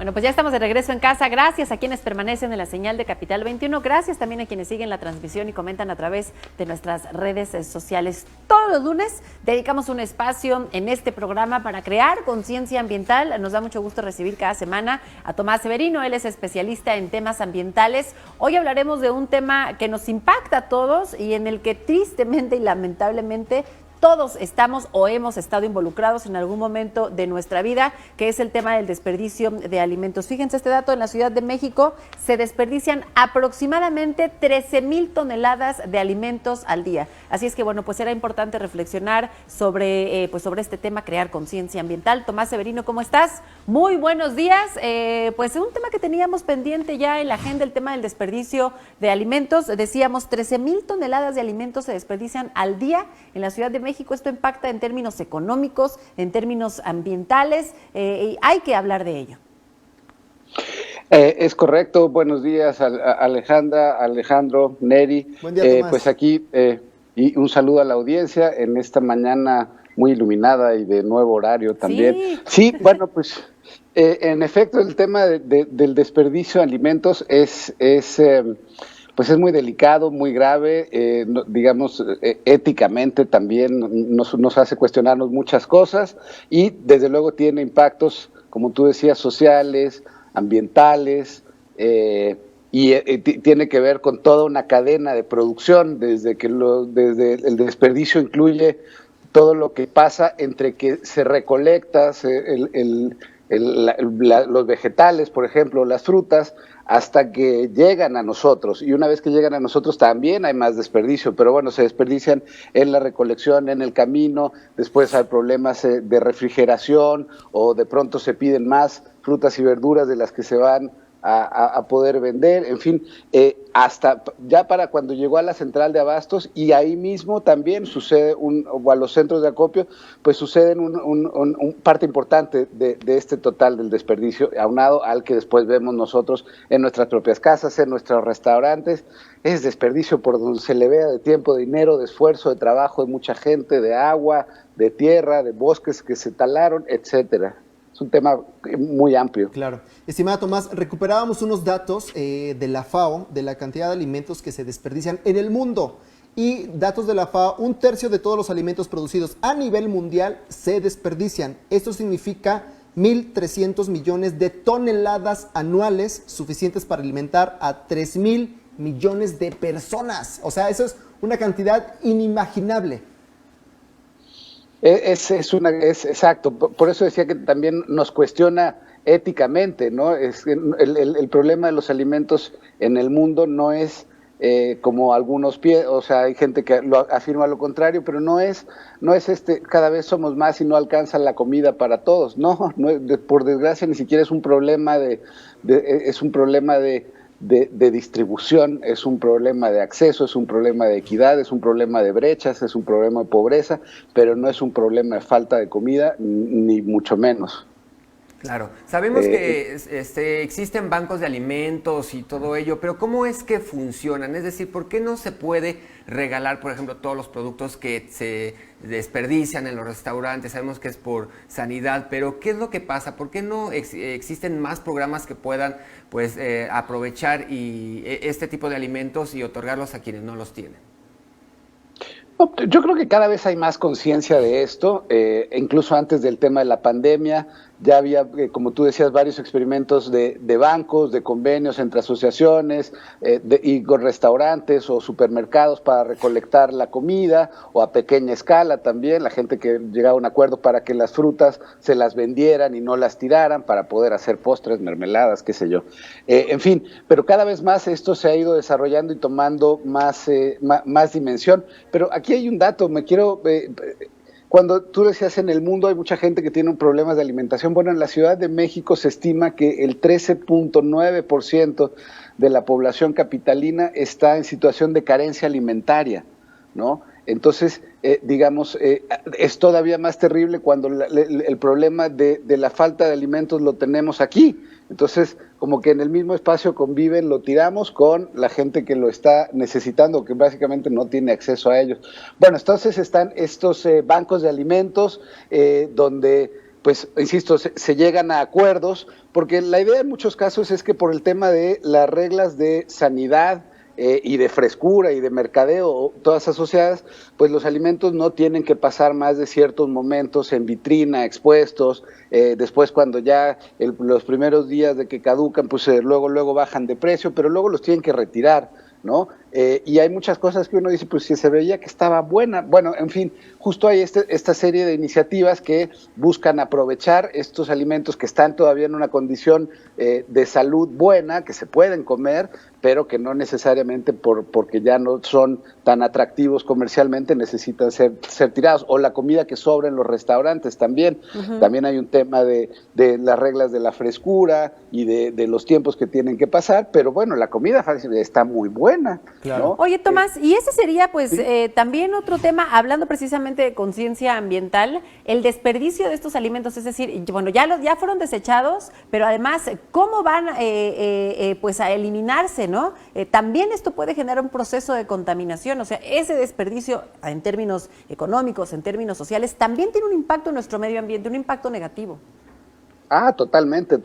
Bueno, pues ya estamos de regreso en casa. Gracias a quienes permanecen en la señal de Capital 21. Gracias también a quienes siguen la transmisión y comentan a través de nuestras redes sociales. Todos los lunes dedicamos un espacio en este programa para crear conciencia ambiental. Nos da mucho gusto recibir cada semana a Tomás Severino. Él es especialista en temas ambientales. Hoy hablaremos de un tema que nos impacta a todos y en el que tristemente y lamentablemente todos estamos o hemos estado involucrados en algún momento de nuestra vida, que es el tema del desperdicio de alimentos. Fíjense este dato, en la Ciudad de México se desperdician aproximadamente 13,000 toneladas de alimentos al día. Así es que, bueno, pues era importante reflexionar sobre este tema, crear conciencia ambiental. Tomás Severino, ¿cómo estás? Muy buenos días. Pues un tema que teníamos pendiente ya en la agenda, el tema del desperdicio de alimentos. Decíamos, 13,000 toneladas de alimentos se desperdician al día en la Ciudad de México. Esto impacta en términos económicos, en términos ambientales, y hay que hablar de ello. Es correcto. Buenos días, Alejandra, Alejandro, Neri. Buen día, Tomás. Pues aquí, y un saludo a la audiencia en esta mañana muy iluminada y de nuevo horario también. Sí, bueno, pues en efecto el tema del desperdicio de alimentos pues es muy delicado, muy grave, digamos, éticamente también nos hace cuestionarnos muchas cosas y desde luego tiene impactos, como tú decías, sociales, ambientales, tiene que ver con toda una cadena de producción, desde el desperdicio incluye todo lo que pasa entre que se recolecta los vegetales, por ejemplo, las frutas, hasta que llegan a nosotros, y una vez que llegan a nosotros también hay más desperdicio, pero bueno, se desperdician en la recolección, en el camino, después hay problemas de refrigeración, o de pronto se piden más frutas y verduras de las que se van a poder vender, en fin, hasta ya para cuando llegó a la central de abastos, y ahí mismo también sucede, o a los centros de acopio, pues suceden un parte importante de este total del desperdicio, aunado al que después vemos nosotros en nuestras propias casas, en nuestros restaurantes. Es desperdicio por donde se le vea, de tiempo, de dinero, de esfuerzo, de trabajo de mucha gente, de agua, de tierra, de bosques que se talaron, etcétera. Es un tema muy amplio. Claro. Estimada Tomás, recuperábamos unos datos de la FAO, de la cantidad de alimentos que se desperdician en el mundo. Y datos de la FAO, 1/3 de todos los alimentos producidos a nivel mundial se desperdician. Esto significa 1.300 millones de toneladas anuales, suficientes para alimentar a 3,000 millones de personas. O sea, eso es una cantidad inimaginable. Es exacto, por eso decía que también nos cuestiona éticamente, ¿no? El problema de los alimentos en el mundo no es como algunos o sea, hay gente que afirma lo contrario, pero no es cada vez somos más y no alcanza la comida para todos, no por desgracia ni siquiera es un problema es un problema de distribución, es un problema de acceso, es un problema de equidad, es un problema de brechas, es un problema de pobreza, pero no es un problema de falta de comida, ni mucho menos. Claro, sabemos que existen bancos de alimentos y todo ello, pero ¿cómo es que funcionan? Es decir, ¿por qué no se puede regalar, por ejemplo, todos los productos que se desperdician en los restaurantes? Sabemos que es por sanidad, pero ¿qué es lo que pasa? ¿Por qué no existen más programas que puedan aprovechar este tipo de alimentos y otorgarlos a quienes no los tienen? Yo creo que cada vez hay más conciencia de esto, incluso antes del tema de la pandemia. Ya había, como tú decías, varios experimentos de bancos, de convenios entre asociaciones y con restaurantes o supermercados para recolectar la comida, o a pequeña escala también, la gente que llegaba a un acuerdo para que las frutas se las vendieran y no las tiraran para poder hacer postres, mermeladas, qué sé yo. En fin, pero cada vez más esto se ha ido desarrollando y tomando más dimensión. Pero aquí hay un dato, cuando tú decías en el mundo hay mucha gente que tiene problemas de alimentación, bueno, en la Ciudad de México se estima que el 13.9% de la población capitalina está en situación de carencia alimentaria, ¿no? Entonces, es todavía más terrible cuando el problema de la falta de alimentos lo tenemos aquí. Entonces, como que en el mismo espacio conviven, lo tiramos con la gente que lo está necesitando, que básicamente no tiene acceso a ellos. Bueno, entonces están estos bancos de alimentos donde pues, insisto, se llegan a acuerdos, porque la idea en muchos casos es que por el tema de las reglas de sanidad, y de frescura y de mercadeo, todas asociadas, pues los alimentos no tienen que pasar más de ciertos momentos en vitrina, expuestos, después cuando ya los primeros días de que caducan, pues luego bajan de precio, pero luego los tienen que retirar, ¿no? Y hay muchas cosas que uno dice, pues si se veía que estaba buena, bueno, en fin, justo hay esta serie de iniciativas que buscan aprovechar estos alimentos que están todavía en una condición de salud buena, que se pueden comer, pero que no necesariamente porque ya no son tan atractivos comercialmente necesitan ser tirados, o la comida que sobra en los restaurantes también. También hay un tema de las reglas de la frescura y de los tiempos que tienen que pasar, pero bueno, la comida está muy buena. Claro. ¿No? Oye, Tomás, y ese sería pues ¿sí? También otro tema, hablando precisamente de conciencia ambiental, el desperdicio de estos alimentos, es decir, bueno, ya fueron desechados, pero además, ¿cómo van pues a eliminarse, no? También esto puede generar un proceso de contaminación, o sea, ese desperdicio en términos económicos, en términos sociales, también tiene un impacto en nuestro medio ambiente, un impacto negativo. Totalmente,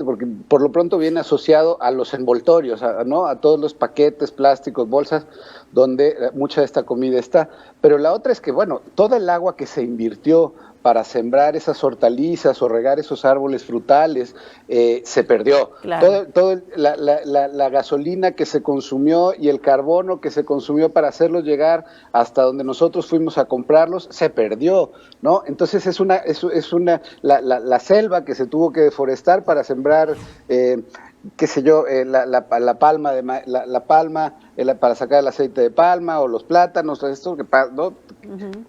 porque por lo pronto viene asociado a los envoltorios, ¿no? A todos los paquetes, plásticos, bolsas, donde mucha de esta comida está. Pero la otra es que, bueno, toda el agua que se invirtió para sembrar esas hortalizas o regar esos árboles frutales, se perdió. Claro. La gasolina que se consumió y el carbono que se consumió para hacerlos llegar hasta donde nosotros fuimos a comprarlos, se perdió, ¿no? Entonces la selva que se tuvo que deforestar para sembrar, qué sé yo, la palma para sacar el aceite de palma, o los plátanos, esto, ¿no?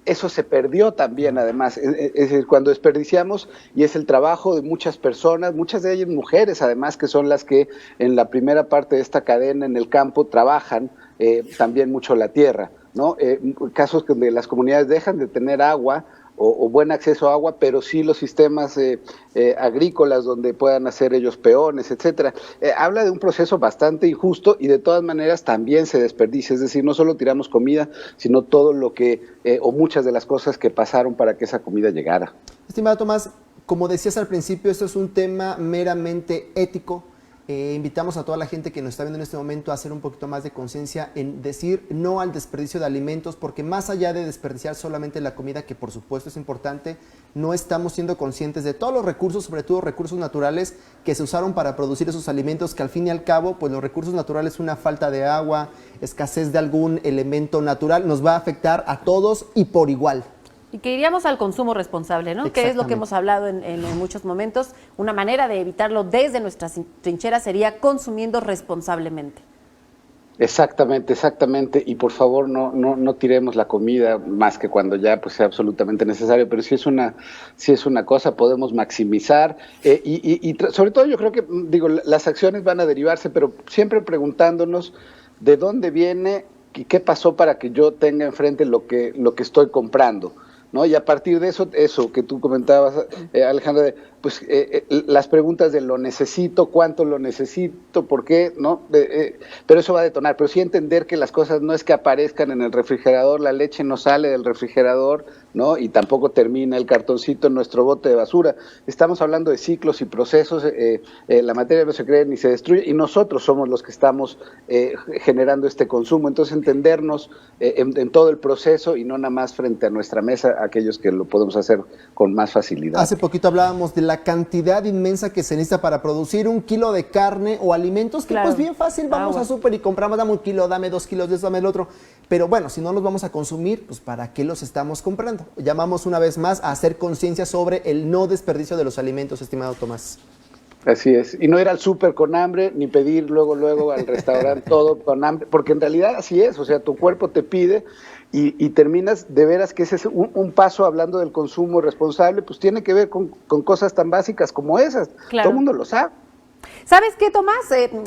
Eso se perdió también, además. Es decir, cuando desperdiciamos, y es el trabajo de muchas personas, muchas de ellas mujeres, además, que son las que en la primera parte de esta cadena en el campo trabajan también mucho la tierra, ¿no? Casos donde las comunidades dejan de tener agua o buen acceso a agua, pero sí los sistemas agrícolas donde puedan hacer ellos peones, etcétera. Habla de un proceso bastante injusto, y de todas maneras también se desperdicia, es decir, no solo tiramos comida, sino todo lo que, o muchas de las cosas que pasaron para que esa comida llegara. Estimado Tomás, como decías al principio, esto es un tema meramente ético. Invitamos a toda la gente que nos está viendo en este momento a hacer un poquito más de conciencia en decir no al desperdicio de alimentos, porque más allá de desperdiciar solamente la comida, que por supuesto es importante, no estamos siendo conscientes de todos los recursos, sobre todo recursos naturales que se usaron para producir esos alimentos, que al fin y al cabo, pues los recursos naturales, una falta de agua, escasez de algún elemento natural, nos va a afectar a todos y por igual. Y que iríamos al consumo responsable, ¿no? Que es lo que hemos hablado en muchos momentos. Una manera de evitarlo desde nuestras trincheras sería consumiendo responsablemente. Exactamente, y por favor no tiremos la comida más que cuando ya pues sea absolutamente necesario, pero si es una cosa, podemos maximizar, y sobre todo yo creo que, digo, las acciones van a derivarse, pero siempre preguntándonos de dónde viene y qué pasó para que yo tenga enfrente lo que estoy comprando, ¿no? Y a partir de eso que tú comentabas, Alejandra, pues las preguntas de lo necesito, cuánto lo necesito, por qué, ¿no? Pero eso va a detonar, pero sí entender que las cosas no es que aparezcan en el refrigerador, la leche no sale del refrigerador, ¿no? Y tampoco termina el cartoncito en nuestro bote de basura. Estamos hablando de ciclos y procesos, la materia no se crea ni se destruye, y nosotros somos los que estamos generando este consumo. Entonces entendernos en todo el proceso, y no nada más frente a nuestra mesa, aquellos que lo podemos hacer con más facilidad. Hace poquito hablábamos de la cantidad inmensa que se necesita para producir 1 kilo de carne o alimentos, que pues bien fácil, vamos a súper y compramos, dame 1 kilo, dame 2 kilos de eso, dame el otro. Pero bueno, si no los vamos a consumir, pues ¿para qué los estamos comprando? Llamamos una vez más a hacer conciencia sobre el no desperdicio de los alimentos, estimado Tomás. Así es, y no ir al súper con hambre, ni pedir luego al restaurante todo con hambre, porque en realidad así es, o sea, tu cuerpo te pide y terminas, de veras que ese es un paso, hablando del consumo responsable, pues tiene que ver con cosas tan básicas como esas, Claro. Todo el mundo lo sabe. ¿Sabes qué, Tomás?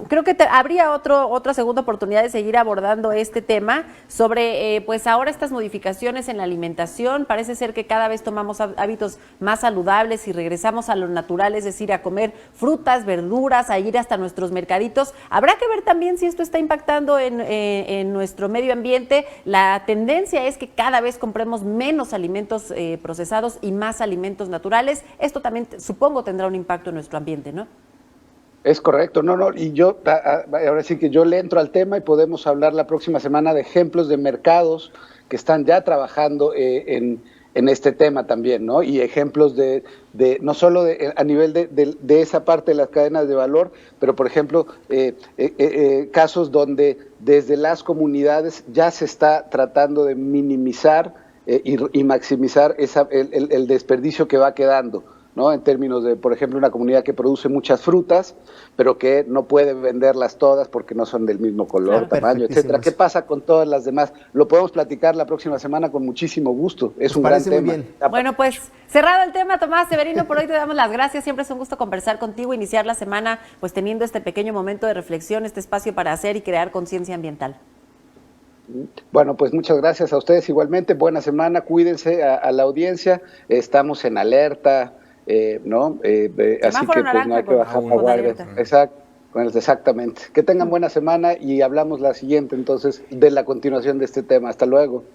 Creo que habría otra segunda oportunidad de seguir abordando este tema sobre, pues ahora estas modificaciones en la alimentación. Parece ser que cada vez tomamos hábitos más saludables y regresamos a lo natural, es decir, a comer frutas, verduras, a ir hasta nuestros mercaditos. Habrá que ver también si esto está impactando en nuestro medio ambiente. La tendencia es que cada vez compremos menos alimentos procesados y más alimentos naturales. Esto también, supongo, tendrá un impacto en nuestro ambiente, ¿no? Es correcto, y yo, ahora sí que yo le entro al tema y podemos hablar la próxima semana de ejemplos de mercados que están ya trabajando en este tema también, ¿no? Y ejemplos de no solo a nivel de esa parte de las cadenas de valor, pero por ejemplo, casos donde desde las comunidades ya se está tratando de minimizar y maximizar el desperdicio que va quedando, ¿no? En términos de, por ejemplo, una comunidad que produce muchas frutas, pero que no puede venderlas todas porque no son del mismo color, tamaño, etcétera. ¿Qué pasa con todas las demás? Lo podemos platicar la próxima semana con muchísimo gusto. Es un gran tema. Bien. Bueno, pues cerrado el tema, Tomás Severino, por hoy te damos las gracias. Siempre es un gusto conversar contigo, iniciar la semana pues teniendo este pequeño momento de reflexión, este espacio para hacer y crear conciencia ambiental. Bueno, pues muchas gracias a ustedes igualmente. Buena semana, cuídense a la audiencia. Estamos en alerta. ¿No? Así que pues no hay que bajar la guardia. Exactamente. Que tengan buena semana y hablamos la siguiente entonces de la continuación de este tema. Hasta luego.